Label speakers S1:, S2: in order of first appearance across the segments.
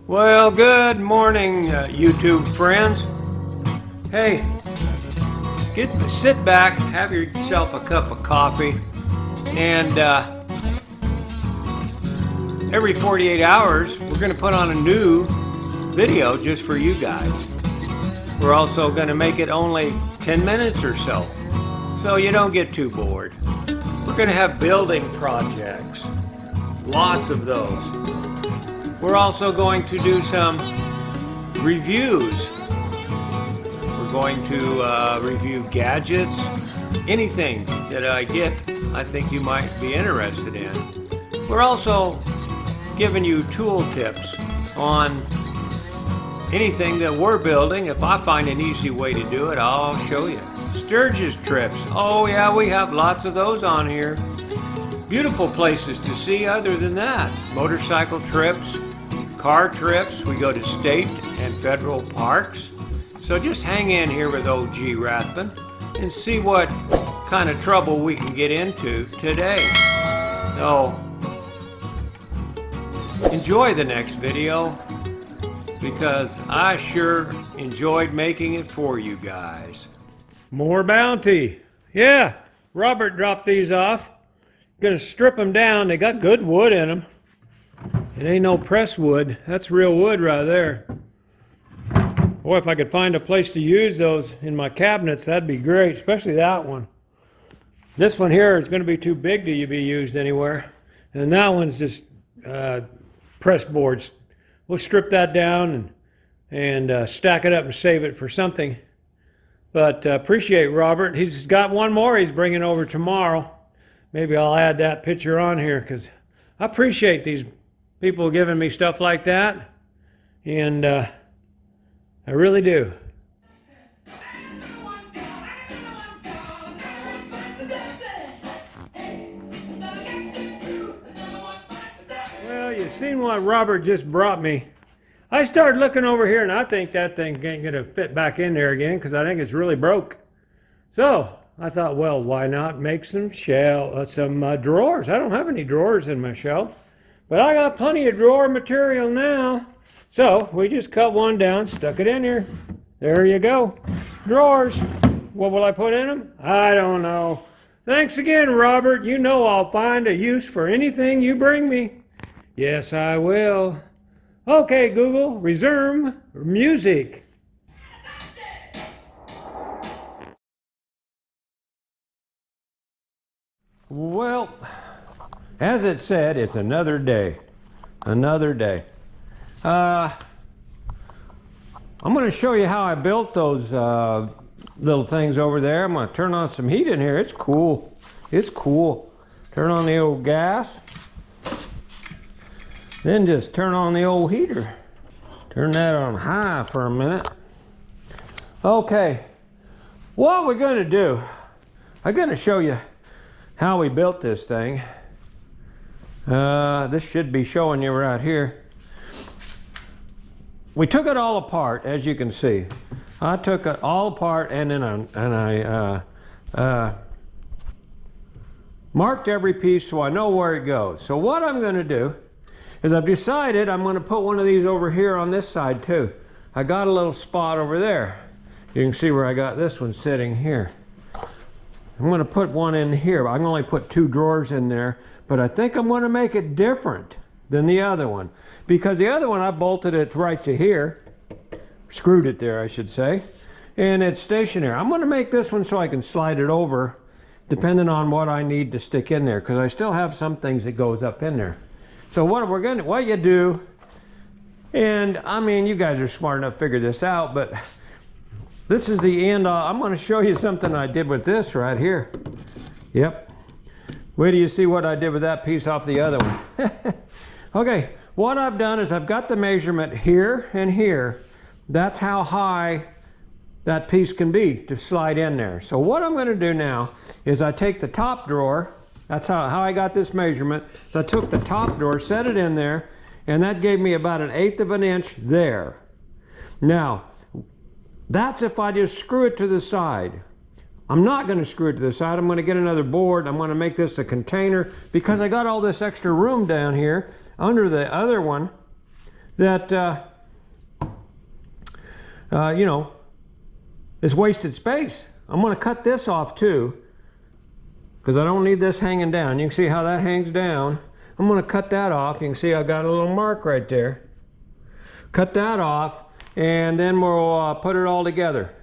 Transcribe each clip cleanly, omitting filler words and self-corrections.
S1: Well, good morning, YouTube friends. Hey, sit back, have yourself a cup of coffee, and every 48 hours, we're going to put on a new video just for you guys. We're also going to make it only 10 minutes or so you don't get too bored. We're going to have building projects, lots of those. We're also going to do some reviews. We're going to review gadgets, anything that I think you might be interested in. We're also giving you tool tips on anything that we're building. If I find an easy way to do it, I'll show you. Sturgis trips. Oh yeah, we have lots of those on here. Beautiful places to see other than that. Motorcycle trips, car trips. We go to state and federal parks. So just hang in here with old RAThbun and see what kind of trouble we can get into today. So enjoy the next video because I sure enjoyed making it for you guys. More bounty. Yeah, Robert dropped these off. Gonna strip them down. They got good wood in them. It ain't no press wood. That's real wood right there. Boy, if I could find a place to use those in my cabinets, that'd be great, especially that one. This one here is going to be too big to be used anywhere. And that one's just press boards. We'll strip that down and stack it up and save it for something. But appreciate Robert. He's got one more he's bringing over tomorrow. Maybe I'll add that picture on here because I appreciate these people giving me stuff like that. And I really do. Well, you've seen what Robert just brought me. I started looking over here and I think that thing ain't gonna fit back in there again because I think it's really broke. So I thought, well, why not make some drawers? I don't have any drawers in my shelf, but I got plenty of drawer material now. So we just cut one down, stuck it in here. There you go. Drawers. What will I put in them? I don't know. Thanks again, Robert. You know I'll find a use for anything you bring me. Yes, I will. Okay, Google, resume music. Well, as it said, it's another day. Another day. I'm going to show you how I built those little things over there. I'm going to turn on some heat in here. It's cool. It's cool. Turn on the old gas. Then just turn on the old heater. Turn that on high for a minute. Okay. What we're going to do, I'm going to show you how we built this thing. This should be showing you right here. We took it all apart, as you can see. I took it all apart and then I marked every piece so I know where it goes. So what I'm going to do is I've decided I'm going to put one of these over here on this side too. I got a little spot over there. You can see where I got this one sitting here. I'm going to put one in here. I can only put 2 drawers in there, but I think I'm going to make it different than the other one. Because the other one I bolted it right to here. Screwed it there, I should say. And it's stationary. I'm going to make this one so I can slide it over depending on what I need to stick in there, because I still have some things that goes up in there. So what you do, and I mean, you guys are smart enough to figure this out, but this is the end. I'm going to show you something I did with this right here. Yep. Wait till you see what I did with that piece off the other one. Okay, what I've done is I've got the measurement here and here. That's how high that piece can be to slide in there. So what I'm going to do now is I take the top drawer. That's how I got this measurement. So I took the top drawer, set it in there, and that gave me about 1/8 of an inch there. Now, that's if I just screw it to the side. I'm not going to screw it to the side. I'm going to get another board. I'm going to make this a container because I got all this extra room down here under the other one that, you know, is wasted space. I'm going to cut this off too, because I don't need this hanging down. You can see how that hangs down. I'm going to cut that off. You can see I got a little mark right there. Cut that off, and then we'll put it all together.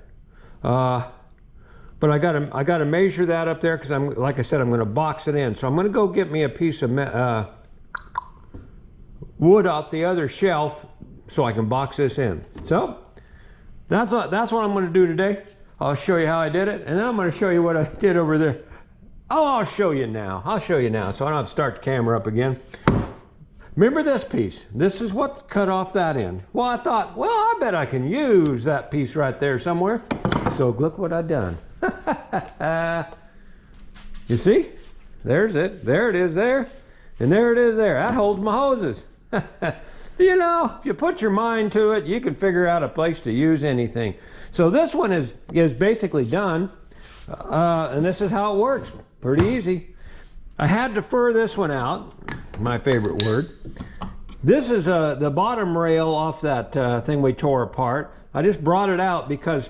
S1: But I gotta measure that up there, because like I said, I'm going to box it in. So I'm going to go get me a piece of wood off the other shelf so I can box this in. So that's what I'm going to do today. I'll show you how I did it, and then I'm going to show you what I did over there. Oh, I'll show you now. I'll show you now, so I don't have to start the camera up again. Remember this piece? This is what cut off that end. Well, I thought, well, I bet I can use that piece right there somewhere. So look what I done. You see? There's it. There it is there. And there it is there. That holds my hoses. You know, if you put your mind to it, you can figure out a place to use anything. So this one is basically done. And this is how it works. Pretty easy. I had to fur this one out. My favorite word. This is the bottom rail off that thing we tore apart. I just brought it out because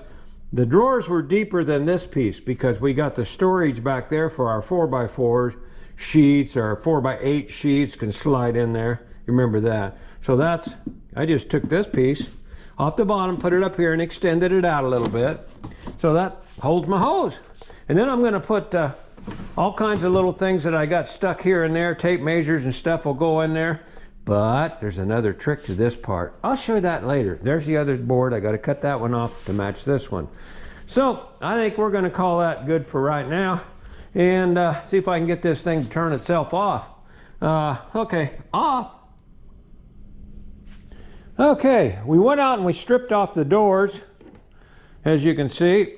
S1: the drawers were deeper than this piece, because we got the storage back there for our 4x4 sheets, or 4x8 sheets can slide in there. You remember that. So I just took this piece off the bottom, put it up here, and extended it out a little bit. So that holds my hose. And then I'm going to put all kinds of little things that I got stuck here and there. Tape measures and stuff will go in there. But there's another trick to this part. I'll show you that later. There's the other board. I got to cut that one off to match this one. So I think we're going to call that good for right now, and see if I can get this thing to turn itself off. Okay, off. Okay, we went out and we stripped off the doors, as you can see,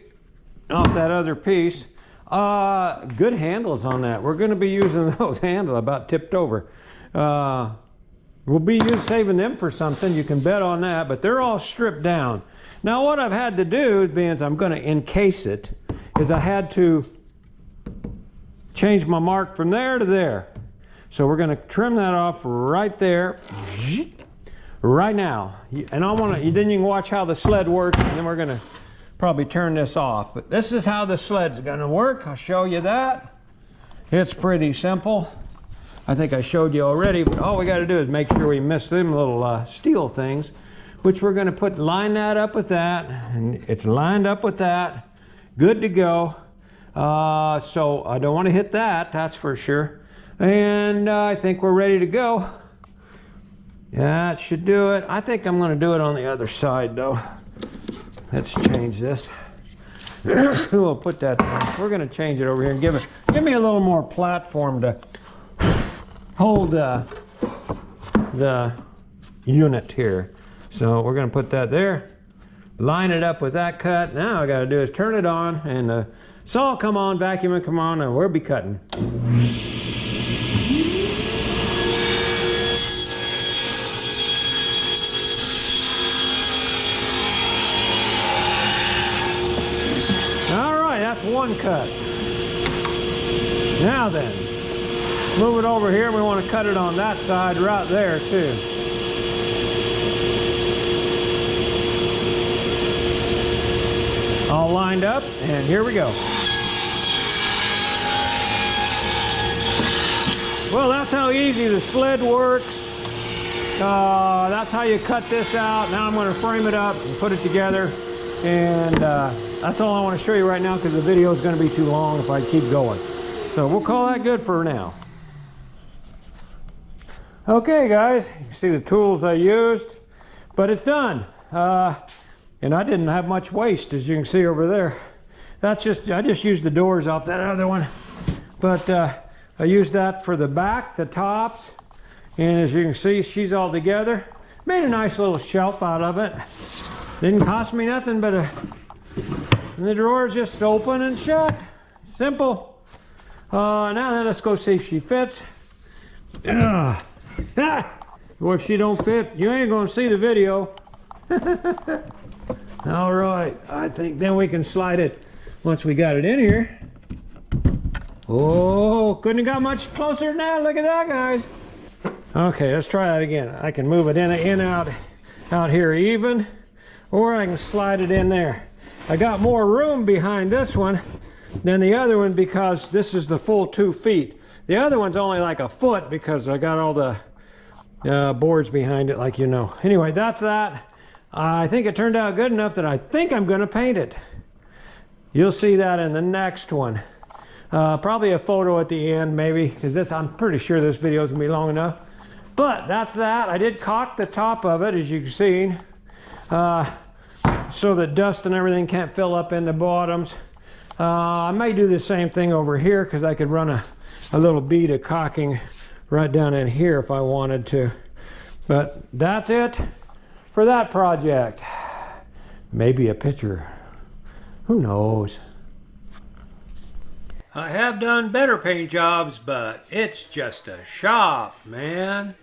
S1: off that other piece. Good handles on that. We're going to be using those handles. About tipped over. We'll be saving them for something. You can bet on that. But they're all stripped down. Now what I've had to do, being I'm going to encase it, is I had to change my mark from there to there. So we're going to trim that off right there, right now. And then you can watch how the sled works, and then we're going to probably turn this off. But this is how the sled's going to work. I'll show you that. It's pretty simple. I think I showed you already, but all we got to do is make sure we miss them little steel things, which we're going to line that up with that, and it's lined up with that. Good to go. So I don't want to hit that, that's for sure. And I think we're ready to go. That should do it. I think I'm going to do it on the other side though. Let's change this. We'll put that down. We're going to change it over here and give me a little more platform to hold the unit here. So we're going to put that there, line it up with that cut. Now all I got to do is turn it on, and the saw come on, vacuum come on, and we'll be cutting. All right, that's one cut. Now then, move it over here. We want to cut it on that side right there too. All lined up, and here we go. Well, that's how easy the sled works. That's how you cut this out. Now I'm going to frame it up and put it together, and that's all I want to show you right now, because the video is going to be too long if I keep going. So we'll call that good for now. Okay guys, you can see the tools I used, but it's done. And I didn't have much waste, as you can see over there. I just used the doors off that other one. But I used that for the back, the tops, and as you can see, she's all together. Made a nice little shelf out of it. Didn't cost me nothing but and the drawers just open and shut. Simple. Now then, let's go see if she fits. Or if she don't fit, you ain't gonna see the video. All right, I think then we can slide it once we got it in here. Oh, couldn't have got much closer than that. Look at that, guys. Okay, let's try that again. I can move it in, out. out here even, or I can slide it in there. I got more room behind this one than the other one because this is the full 2 feet. The other one's only like a foot because I got all the boards behind it, like you know. Anyway, that's that. I think it turned out good enough that I think I'm going to paint it. You'll see that in the next one. Probably a photo at the end, maybe, because I'm pretty sure this video is going to be long enough. But that's that. I did caulk the top of it, as you can see, so that dust and everything can't fill up in the bottoms. I may do the same thing over here because I could run a little bead of caulking right down in here if I wanted to. But that's it for that project. Maybe a picture. Who knows? I have done better paint jobs, but it's just a shop, man.